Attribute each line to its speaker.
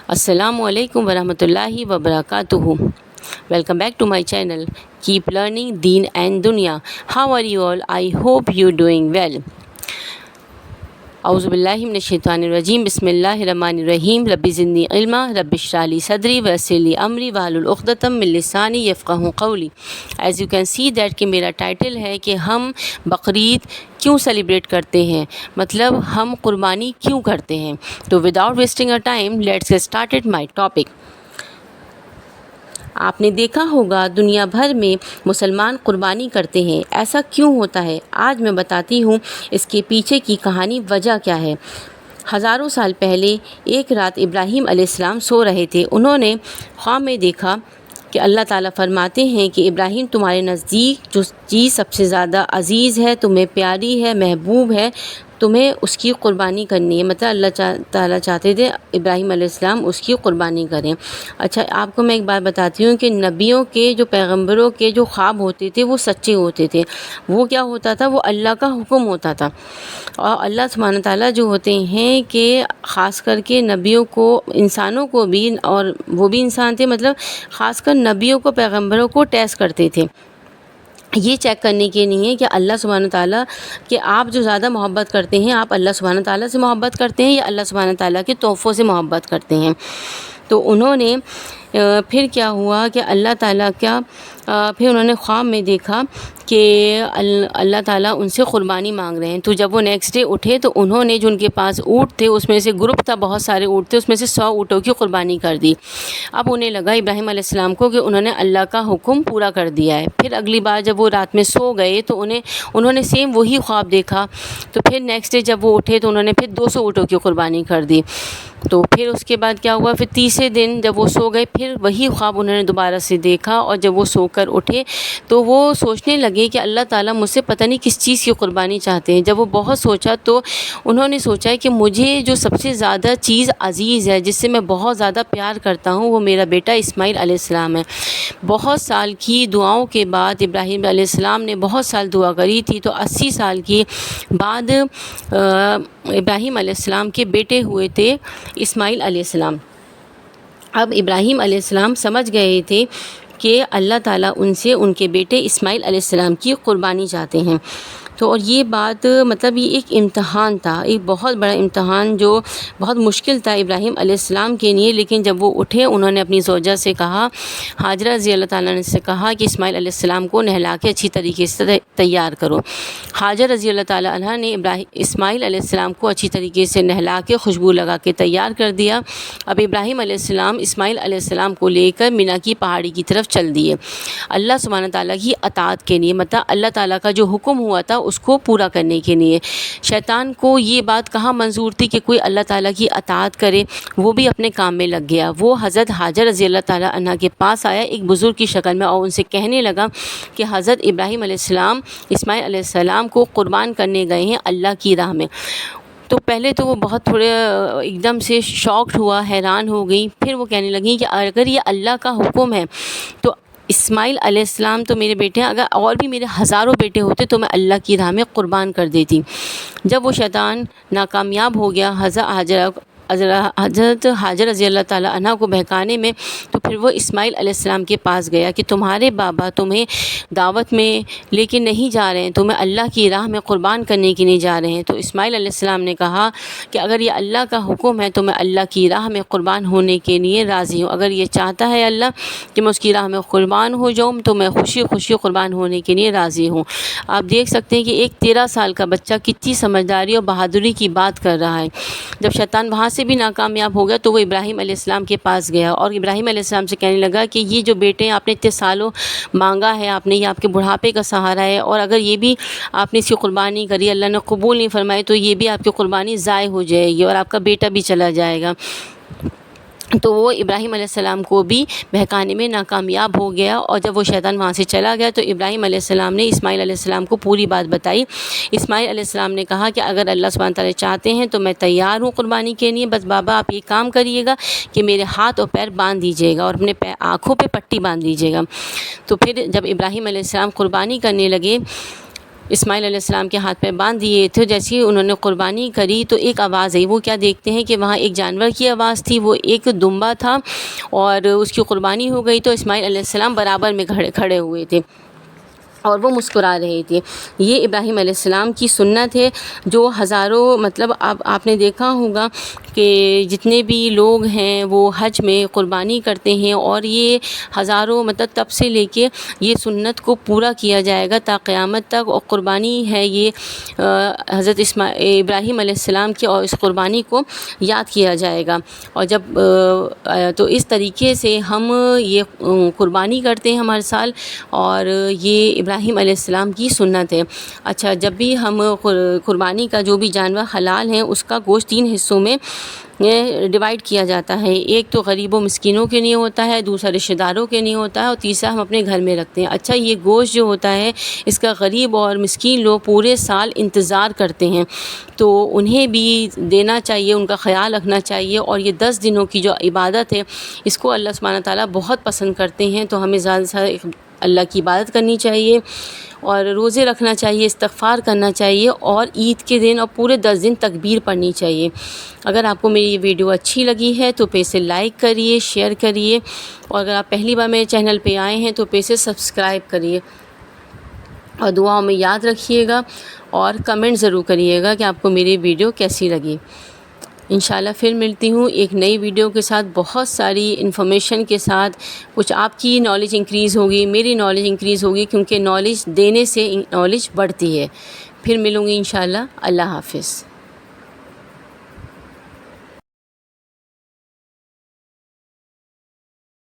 Speaker 1: Assalamu alaikum warahmatullahi wabarakatuh. Welcome back to my channel. Keep learning Deen and Dunya. How are you all? I hope you're doing well. أعوذ باللہ من الشیطان الرجیم بسم اللہ الرحمن الرحیم رب زدنی علما رب اشرح لی صدری ویسر لی امری واحلل عقدۃ من لسانی یفقہوا قولی. As you can see that کہ میرا ٹائٹل ہے کہ ہم بقرعید کیوں سیلیبریٹ کرتے ہیں، مطلب ہم قربانی کیوں کرتے ہیں. تو without wasting a time let's get started my topic. آپ نے دیکھا ہوگا دنیا بھر میں مسلمان قربانی کرتے ہیں. ایسا کیوں ہوتا ہے؟ آج میں بتاتی ہوں اس کے پیچھے کی کہانی، وجہ کیا ہے. ہزاروں سال پہلے ایک رات ابراہیم علیہ السلام سو رہے تھے. انہوں نے خواب میں دیکھا کہ اللہ تعالیٰ فرماتے ہیں کہ ابراہیم تمہارے نزدیک جو چیز سب سے زیادہ عزیز ہے، تمہیں پیاری ہے، محبوب ہے، تمہیں اس کی قربانی کرنی ہے. مطلب اللہ تعالیٰ چاہتے تھے ابراہیم علیہ السلام اس کی قربانی کریں. اچھا، آپ کو میں ایک بات بتاتی ہوں کہ نبیوں کے جو پیغمبروں کے جو خواب ہوتے تھے وہ سچے ہوتے تھے. وہ کیا ہوتا تھا؟ وہ اللہ کا حکم ہوتا تھا. اور اللہ سبحانہ تعالیٰ جو ہوتے ہیں کہ خاص کر کے نبیوں کو، انسانوں کو بھی، اور وہ بھی انسان تھے، مطلب خاص کر نبیوں کو، پیغمبروں کو ٹیسٹ کرتے تھے، یہ چیک کرنے کے لیے کہ اللہ سبحانہ تعالیٰ کہ آپ جو زیادہ محبت کرتے ہیں، آپ اللہ سبحانہ تعالیٰ سے محبت کرتے ہیں یا اللہ سبحانہ تعالیٰ کے تحفوں سے محبت کرتے ہیں. تو انہوں نے پھر کیا ہوا کہ اللہ تعالیٰ پھر انہوں نے خواب میں دیکھا کہ اللہ تعالیٰ ان سے قربانی مانگ رہے ہیں. تو جب وہ نیکسٹ ڈے اٹھے تو انہوں نے جو ان کے پاس اونٹ تھے، اس میں سے گروپ تھا، بہت سارے اونٹ تھے، اس میں سے 100 اونٹوں کی قربانی کر دی. اب انہیں لگا ابراہیم علیہ السلام کو کہ انہوں نے اللہ کا حکم پورا کر دیا ہے. پھر اگلی بار جب وہ رات میں سو گئے تو انہوں نے سیم وہی خواب دیکھا. تو پھر نیکسٹ ڈے جب وہ اٹھے تو انہوں نے پھر 200 اونٹوں کی قربانی کر دی. تو پھر اس کے بعد کیا ہوا، پھر تیسرے دن جب وہ سو گئے پھر وہی خواب انہوں نے دوبارہ سے دیکھا. اور جب وہ سو کر اٹھے تو وہ سوچنے لگے کہ اللہ تعالیٰ مجھ سے پتہ نہیں کس چیز کی قربانی چاہتے ہیں. جب وہ بہت سوچا تو انہوں نے سوچا کہ مجھے جو سب سے زیادہ چیز عزیز ہے، جس سے میں بہت زیادہ پیار کرتا ہوں، وہ میرا بیٹا اسماعیل علیہ السلام ہے. بہت سال کی دعاؤں کے بعد ابراہیم علیہ السلام نے بہت سال دعا کری تھی، تو 80 سال کے بعد ابراہیم علیہ السلام کے بیٹے ہوئے تھے اسماعیل علیہ السلام. اب ابراہیم علیہ السلام سمجھ گئے تھے کہ اللہ تعالیٰ ان سے ان کے بیٹے اسماعیل علیہ السلام کی قربانی چاہتے ہیں. تو اور یہ بات مطلب یہ ایک امتحان تھا، ایک بہت بڑا امتحان جو بہت مشکل تھا ابراہیم علیہ السلام کے لیے. لیکن جب وہ اٹھے انہوں نے اپنی زوجہ سے کہا، ہاجرہ رضی اللہ تعالیٰ نے سے کہا کہ اسماعیل علیہ السلام کو نہلا کے اچھی طریقے سے تیار کرو. ہاجر رضی اللہ تعالیٰ عنہ نے اسماعیل علیہ السلام کو اچھی طریقے سے نہلا کے خوشبو لگا کے تیار کر دیا. اب ابراہیم علیہ السلام اسماعیل علیہ السلام کو لے کر مینا کی پہاڑی کی طرف چل دیے، اللہ سبحانہ تعالیٰ کی اطاعت کے لیے. مطلب اللہ تعالیٰ کا جو حکم ہوا تھا اس کو پورا کرنے کے لیے. شیطان کو یہ بات کہاں منظور تھی کہ کوئی اللہ تعالیٰ کی اطاعت کرے، وہ بھی اپنے کام میں لگ گیا. وہ حضرت ہاجر رضی اللہ تعالیٰ عنہ کے پاس آیا ایک بزرگ کی شکل میں، اور ان سے کہنے لگا کہ حضرت ابراہیم علیہ السلام اسماعیل علیہ السلام کو قربان کرنے گئے ہیں اللہ کی راہ میں. تو پہلے تو وہ بہت تھوڑے ایک دم سے شاکڈ ہوا، حیران ہو گئی. پھر وہ کہنے لگیں کہ اگر یہ اللہ کا حکم ہے تو اسماعیل علیہ السلام تو میرے بیٹے ہیں، اگر اور بھی میرے ہزاروں بیٹے ہوتے تو میں اللہ کی راہ میں قربان کر دیتی. جب وہ شیطان ناکامیاب ہو گیا حضرت حاجر رضی اللہ تعالیٰ عنہ کو بہکانے میں، تو پھر وہ اسماعیل علیہ السلام کے پاس گیا کہ تمہارے بابا تمہیں دعوت میں لے کے نہیں جا رہے ہیں، تمہیں اللہ کی راہ میں قربان کرنے کے لیے جا رہے ہیں. تو اسماعیل علیہ السلام نے کہا کہ اگر یہ اللہ کا حکم ہے تو میں اللہ کی راہ میں قربان ہونے کے لیے راضی ہوں. اگر یہ چاہتا ہے اللہ کہ میں اس کی راہ میں قربان ہو جاؤں تو میں خوشی خوشی قربان ہونے کے لیے راضی ہوں. آپ دیکھ سکتے ہیں کہ ایک 13 سال کا بچہ کتنی سمجھداری اور بہادری کی بات کر رہا ہے. جب شیطان وہاں سے بھی ناکامیاب ہو گیا تو وہ ابراہیم علیہ السلام کے پاس گیا اور ابراہیم علیہ السلام سے کہنے لگا کہ یہ جو بیٹے ہیں آپ نے اتنے سالوں مانگا ہے، آپ نے یہ آپ کے بڑھاپے کا سہارا ہے، اور اگر یہ بھی آپ نے اس کی قربانی کری، اللہ نے قبول نہیں فرمائی، تو یہ بھی آپ کی قربانی ضائع ہو جائے گی اور آپ کا بیٹا بھی چلا جائے گا. تو وہ ابراہیم علیہ السلام کو بھی بہکانے میں ناکامیاب ہو گیا. اور جب وہ شیطان وہاں سے چلا گیا تو ابراہیم علیہ السلام نے اسماعیل علیہ السلام کو پوری بات بتائی. اسماعیل علیہ السلام نے کہا کہ اگر اللہ سبحانہ تعالیٰ چاہتے ہیں تو میں تیار ہوں قربانی کے لیے، بس بابا آپ یہ کام کریے گا کہ میرے ہاتھ اور پیر باندھ دیجیے گا اور اپنے آنکھوں پہ پٹی باندھ دیجیے گا. تو پھر جب ابراہیم علیہ السلام قربانی کرنے لگے اسماعیل علیہ السلام کے ہاتھ پہ باندھ دیے تھے، جیسے ہی انہوں نے قربانی کری تو ایک آواز آئی. وہ کیا دیکھتے ہیں کہ وہاں ایک جانور کی آواز تھی، وہ ایک دمبا تھا اور اس کی قربانی ہو گئی. تو اسماعیل علیہ السلام برابر میں کھڑے ہوئے تھے اور وہ مسکرا رہے تھے. یہ ابراہیم علیہ السلام کی سنت ہے جو ہزاروں، مطلب اب آپ نے دیکھا ہوگا کہ جتنے بھی لوگ ہیں وہ حج میں قربانی کرتے ہیں، اور یہ ہزاروں، مطلب تب سے لے کے یہ سنت کو پورا کیا جائے گا تا قیامت تک. اور قربانی ہے یہ حضرت ابراہیم علیہ السلام کی، اور اس قربانی کو یاد کیا جائے گا. اور جب تو اس طریقے سے ہم یہ قربانی کرتے ہیں ہر سال، اور یہ ابراہیم علیہ السلام کی سنت ہے. اچھا، جب بھی ہم قربانی کا جو بھی جانور حلال ہیں اس کا گوشت 3 حصوں میں ڈیوائیڈ کیا جاتا ہے. ایک تو غریب و مسکینوں کے لیے ہوتا ہے، دوسرا رشتہ داروں کے لیے ہوتا ہے، اور تیسرا ہم اپنے گھر میں رکھتے ہیں. اچھا، یہ گوشت جو ہوتا ہے اس کا غریب اور مسکین لوگ پورے سال انتظار کرتے ہیں، تو انہیں بھی دینا چاہیے، ان کا خیال رکھنا چاہیے. اور یہ 10 دنوں کی جو عبادت ہے اس کو اللہ سبحانہ تعالیٰ بہت پسند کرتے ہیں. تو ہمیں زیادہ سے زیادہ اللہ کی عبادت کرنی چاہیے، اور روزے رکھنا چاہیے، استغفار کرنا چاہیے، اور عید کے دن اور پورے 10 دن تکبیر پڑھنی چاہیے. اگر آپ کو میری یہ ویڈیو اچھی لگی ہے تو پہ سے لائک کریے، شیئر کریے، اور اگر آپ پہلی بار میرے چینل پہ آئے ہیں تو پہ سے سبسکرائب کریے، اور دعاؤں میں یاد رکھیے گا، اور کمنٹ ضرور کریے گا کہ آپ کو میری ویڈیو کیسی لگی. انشاءاللہ پھر ملتی ہوں ایک نئی ویڈیو کے ساتھ، بہت ساری انفارمیشن کے ساتھ. کچھ آپ کی نالج انکریز ہوگی، میری نالج انکریز ہوگی، کیونکہ نالج دینے سے نالج بڑھتی ہے. پھر ملوں گی انشاءاللہ. اللہ حافظ.